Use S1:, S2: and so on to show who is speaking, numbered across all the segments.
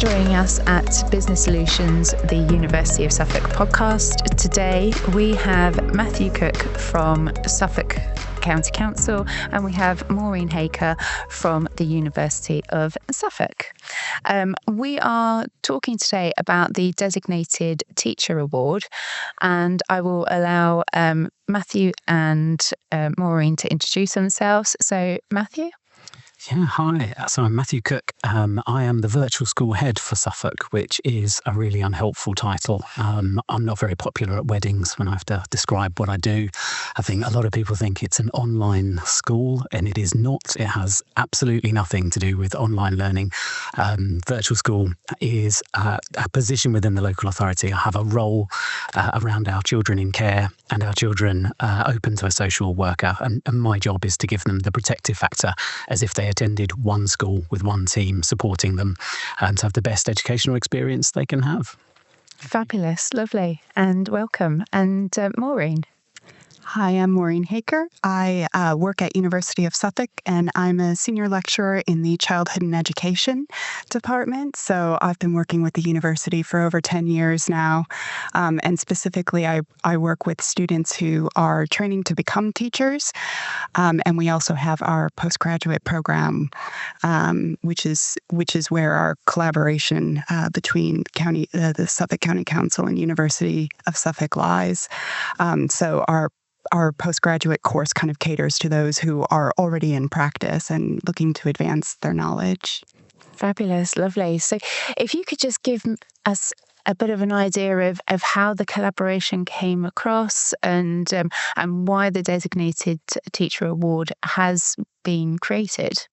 S1: joining us at Business Solutions, the University of Suffolk podcast. Today we have Matthew Cook from Suffolk County Council and we have Maureen Haker from the University of Suffolk. We are talking today about the Designated Teacher Award, and I will allow Matthew and Maureen to introduce themselves. So, Matthew?
S2: Yeah, hi. So I'm Matthew Cook. I am the virtual school head for Suffolk, which is a really unhelpful title. I'm not very popular at weddings when I have to describe what I do. I think a lot of people think it's an online school, and it is not. It has absolutely nothing to do with online learning. Virtual school is a position within the local authority. I have a role around our children in care and our children open to a social worker, and my job is to give them the protective factor as if they attended one school with one team supporting them and to have the best educational experience they can have.
S1: Fabulous, lovely, and welcome. And Maureen?
S3: Hi, I'm Maureen Haker. I work at University of Suffolk, and I'm a senior lecturer in the Childhood and Education department. So I've been working with the university for over 10 years now. And specifically, I work with students who are training to become teachers. And we also have our postgraduate program, which is where our collaboration between the Suffolk County Council and University of Suffolk lies. So our postgraduate course kind of caters to those who are already in practice and looking to advance their knowledge.
S1: Fabulous, lovely. So if you could just give us a bit of an idea of how the collaboration came across and why the Designated Teacher Award has been created.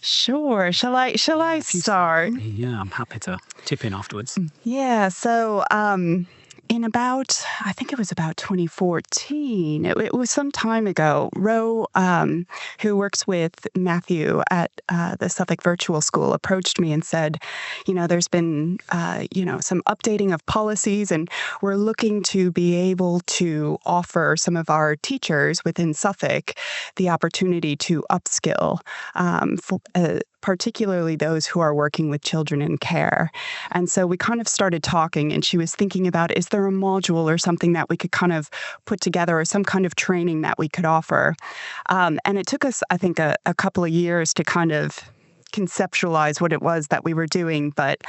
S3: Sure. Shall I start?
S2: Yeah, I'm happy to chip in afterwards.
S3: Yeah. So, I think it was about 2014. It was some time ago. Ro, who works with Matthew at the Suffolk Virtual School, approached me and said, there's been, some updating of policies, and we're looking to be able to offer some of our teachers within Suffolk the opportunity to upskill, particularly those who are working with children in care. And so we kind of started talking, and she was thinking about, is there a module or something that we could kind of put together, or some kind of training that we could offer? And it took us, I think, a couple of years to kind of conceptualize what it was that we were doing, but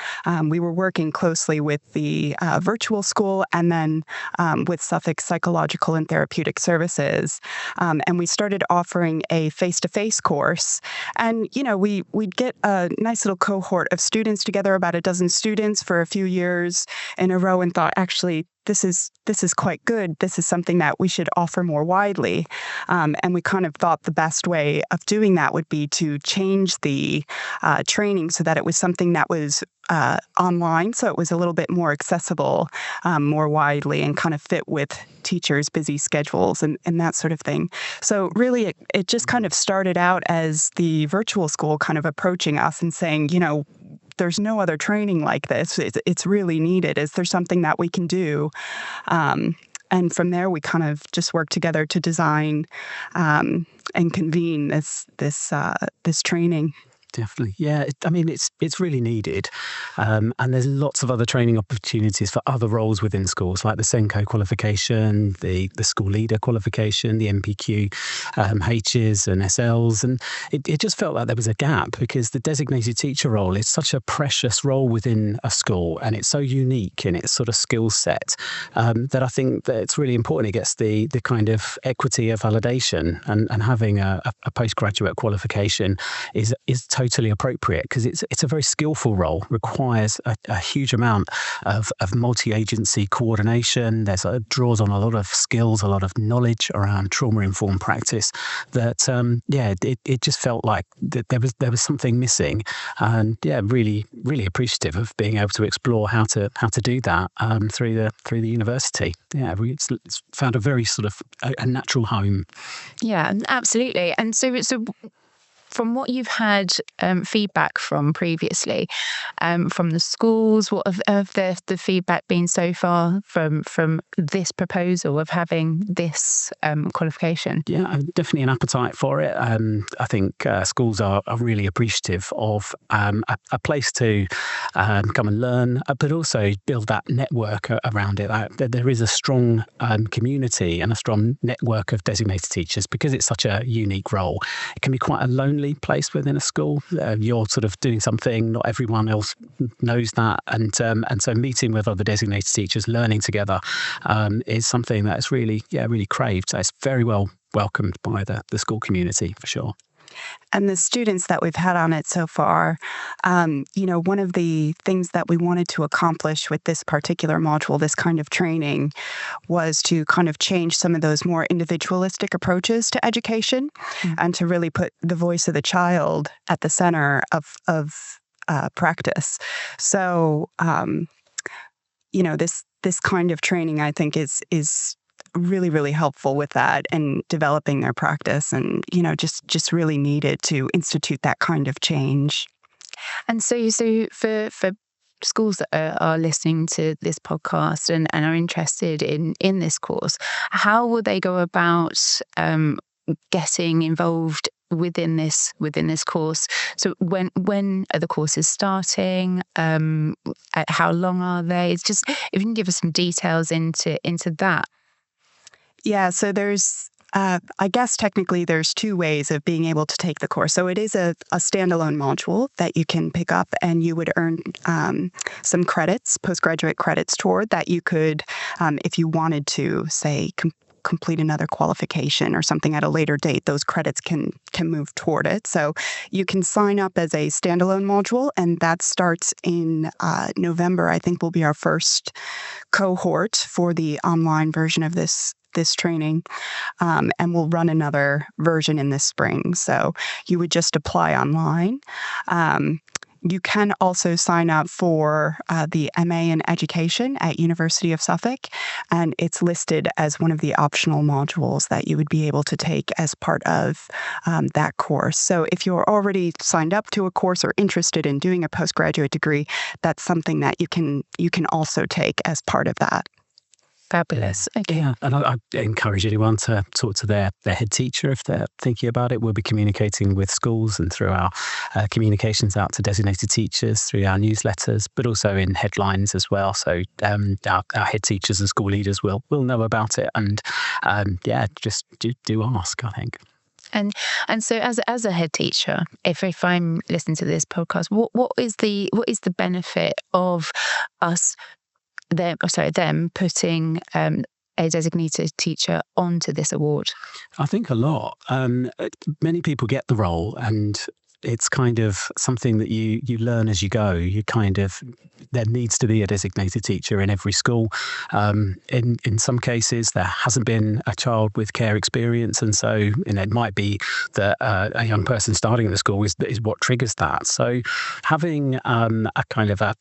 S3: we were working closely with the virtual school and then with Suffolk Psychological and Therapeutic Services. And we started offering a face-to-face course. And, we'd get a nice little cohort of students together, about a dozen students for a few years in a row, and thought, actually, this is quite good. This is something that we should offer more widely. And we kind of thought the best way of doing that would be to change the training so that it was something that was online, so it was a little bit more accessible, more widely, and kind of fit with teachers' busy schedules and that sort of thing. So really, it just kind of started out as the virtual school kind of approaching us and saying, there's no other training like this. It's really needed. Is there something that we can do? And from there, we kind of just worked together to design and convene this training.
S2: Definitely. Yeah. It's really needed. And there's lots of other training opportunities for other roles within schools, like the SENCO qualification, the school leader qualification, the MPQ, H's and SLs. And it just felt like there was a gap, because the designated teacher role is such a precious role within a school, and it's so unique in its sort of skill set that I think that it's really important. It gets the kind of equity of validation, and having a postgraduate qualification is totally appropriate, because it's a very skillful role, requires a huge amount of multi-agency coordination. Draws on a lot of skills, a lot of knowledge around trauma-informed practice that, it just felt like that there was something missing. And really, really appreciative of being able to explore how to do that through the university. Yeah, it's found a very sort of a natural home.
S1: Yeah, absolutely. And so from what you've had feedback from previously, from the schools, what have the feedback been so far from this proposal of having this qualification?
S2: Yeah, definitely an appetite for it. I think schools are really appreciative of a place to come and learn, but also build that network around it. There is a strong community and a strong network of designated teachers because it's such a unique role. It can be quite a lonely place within a school. You're sort of doing something, not everyone else knows that, and so meeting with other designated teachers, learning together, is something that is really craved. So it's very well welcomed by the school community for sure.
S3: And the students that we've had on it so far, one of the things that we wanted to accomplish with this particular module, this kind of training, was to kind of change some of those more individualistic approaches to education and to really put the voice of the child at the center of practice. So, this kind of training, I think, is really, really helpful with that and developing their practice, and just really needed to institute that kind of change.
S1: And so for schools that are listening to this podcast and are interested in this course, how will they go about getting involved within this course? So when are the courses starting? How long are they? It's just, if you can give us some details into that.
S3: Yeah, so there's, I guess technically there's two ways of being able to take the course. So it is a standalone module that you can pick up, and you would earn some credits, postgraduate credits toward that you could, if you wanted to, say, complete another qualification or something at a later date, those credits can move toward it. So you can sign up as a standalone module, and that starts in November. I think will be our first cohort for the online version of this training, and we'll run another version in this spring. So you would just apply online. You can also sign up for the MA in Education at University of Suffolk, and it's listed as one of the optional modules that you would be able to take as part of that course. So if you're already signed up to a course or interested in doing a postgraduate degree, that's something that you can also take as part of that.
S1: Fabulous. Okay.
S2: Yeah, and I encourage anyone to talk to their head teacher if they're thinking about it. We'll be communicating with schools and through our communications out to designated teachers, through our newsletters, but also in headlines as well. So our head teachers and school leaders will know about it. And just do ask, I think.
S1: And so as a head teacher, if I'm listening to this podcast, what is the benefit of them putting a designated teacher onto this award?
S2: I think a lot. Many people get the role, and it's kind of something that you learn as you go. There needs to be a designated teacher in every school. In some cases, there hasn't been a child with care experience, and so it might be that a young person starting at the school is what triggers that. So having a kind of a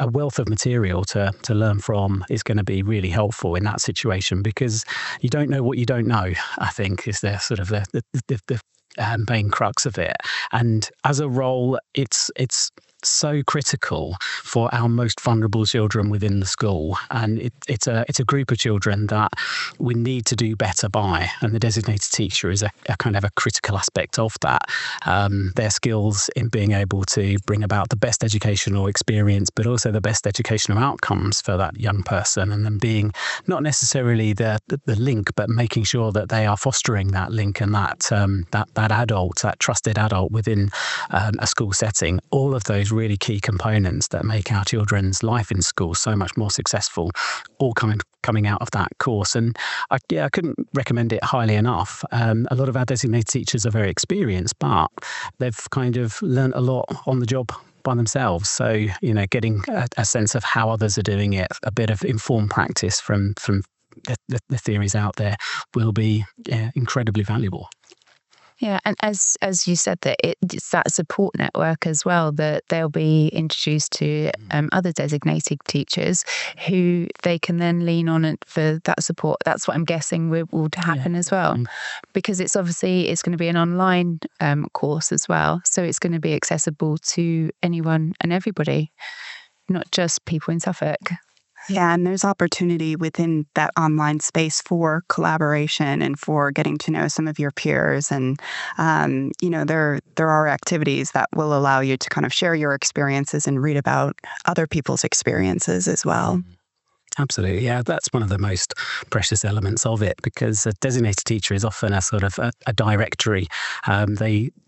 S2: wealth of material to learn from is going to be really helpful in that situation, because you don't know what you don't know, I think, is the sort of the main crux of it. And as a role, it's so critical for our most vulnerable children within the school, and it's a group of children that we need to do better by, and the designated teacher is a kind of a critical aspect of that. Their skills in being able to bring about the best educational experience, but also the best educational outcomes for that young person, and then being not necessarily the link, but making sure that they are fostering that link and that adult, that trusted adult within a school setting. All of those really key components that make our children's life in school so much more successful, all coming out of that course. And I couldn't recommend it highly enough. A lot of our designated teachers are very experienced, but they've kind of learned a lot on the job by themselves. So, getting a sense of how others are doing it, a bit of informed practice from the theories out there will be incredibly valuable.
S1: Yeah, and as you said, that it's that support network as well, that they'll be introduced to other designated teachers who they can then lean on it for that support. That's what I'm guessing will happen as well, because it's going to be an online course as well, so it's going to be accessible to anyone and everybody, not just people in Suffolk.
S3: Yeah, and there's opportunity within that online space for collaboration and for getting to know some of your peers. And, there are activities that will allow you to kind of share your experiences and read about other people's experiences as well.
S2: Absolutely. Yeah, that's one of the most precious elements of it, because a designated teacher is often a sort of a directory.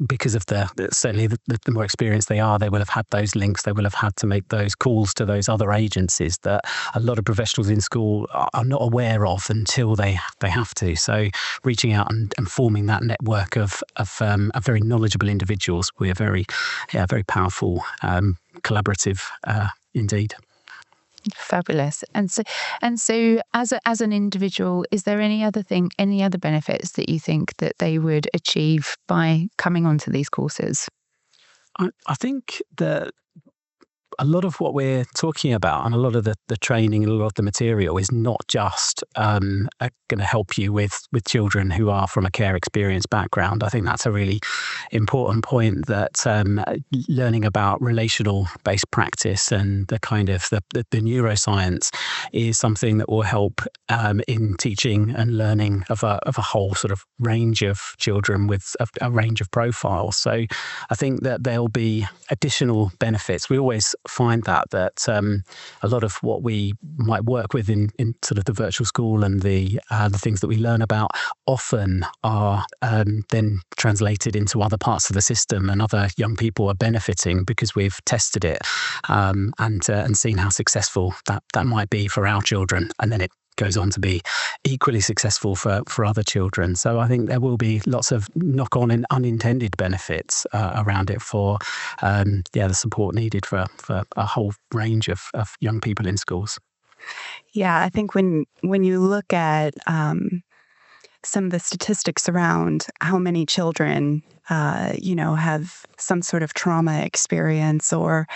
S2: Because of certainly the more experienced they are, they will have had those links, they will have had to make those calls to those other agencies that a lot of professionals in school are not aware of until they have to. So reaching out and forming that network of very knowledgeable individuals will be a very powerful, collaborative indeed.
S1: Fabulous. And so as an individual, is there any other benefits that you think that they would achieve by coming onto these courses?
S2: I think that a lot of what we're talking about and a lot of the training and a lot of the material is not just going to help you with children who are from a care experience background. I think that's a really important point, that learning about relational based practice and the kind of the neuroscience is something that will help in teaching and learning of a whole sort of range of children with a range of profiles. So I think that there'll be additional benefits. We always find that a lot of what we might work with in sort of the virtual school and the things that we learn about often are then translated into other parts of the system, and other young people are benefiting because we've tested it and seen how successful that might be for our children, and then it goes on to be equally successful for other children. So I think there will be lots of knock-on and unintended benefits around it for the support needed for a whole range of young people in schools.
S3: Yeah, I think when you look at some of the statistics around how many children, have some sort of trauma experience, or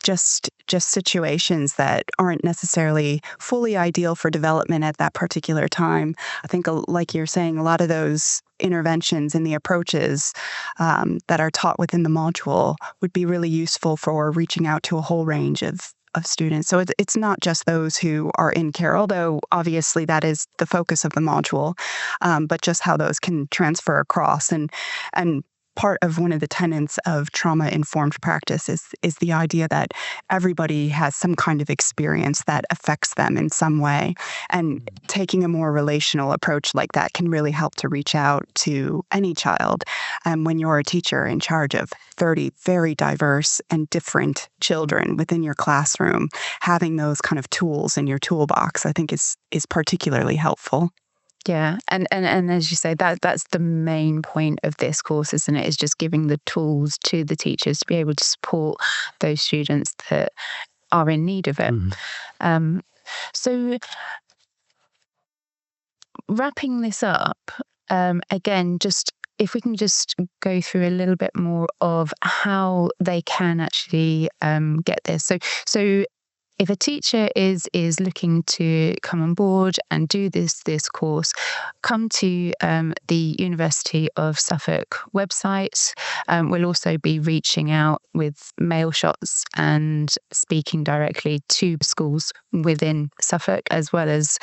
S3: just situations that aren't necessarily fully ideal for development at that particular time. I think, like you're saying, a lot of those interventions and the approaches that are taught within the module would be really useful for reaching out to a whole range of students. So it's not just those who are in care, although obviously that is the focus of the module, but just how those can transfer across. And part of one of the tenets of trauma-informed practice is the idea that everybody has some kind of experience that affects them in some way. And taking a more relational approach like that can really help to reach out to any child. And when you're a teacher in charge of 30 very diverse and different children within your classroom, having those kind of tools in your toolbox, I think is particularly helpful.
S1: Yeah, and as you say, that's the main point of this course, isn't it? Is just giving the tools to the teachers to be able to support those students that are in need of it. So wrapping this up, again, just if we can just go through a little bit more of how they can actually get this. So if a teacher is looking to come on board and do this course, come to the University of Suffolk website. We'll also be reaching out with mail shots and speaking directly to schools within Suffolk, as well as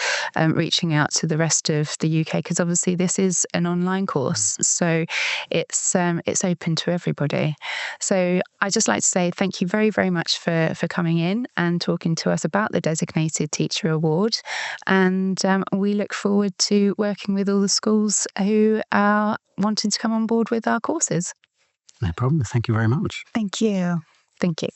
S1: reaching out to the rest of the UK, because obviously this is an online course, so it's open to everybody. So I'd just like to say thank you very, very much for coming in and talking to us about the Designated Teacher Award, and we look forward to working with all the schools who are wanting to come on board with our courses.
S2: No problem. Thank you very much.
S3: Thank you.
S1: Thank you.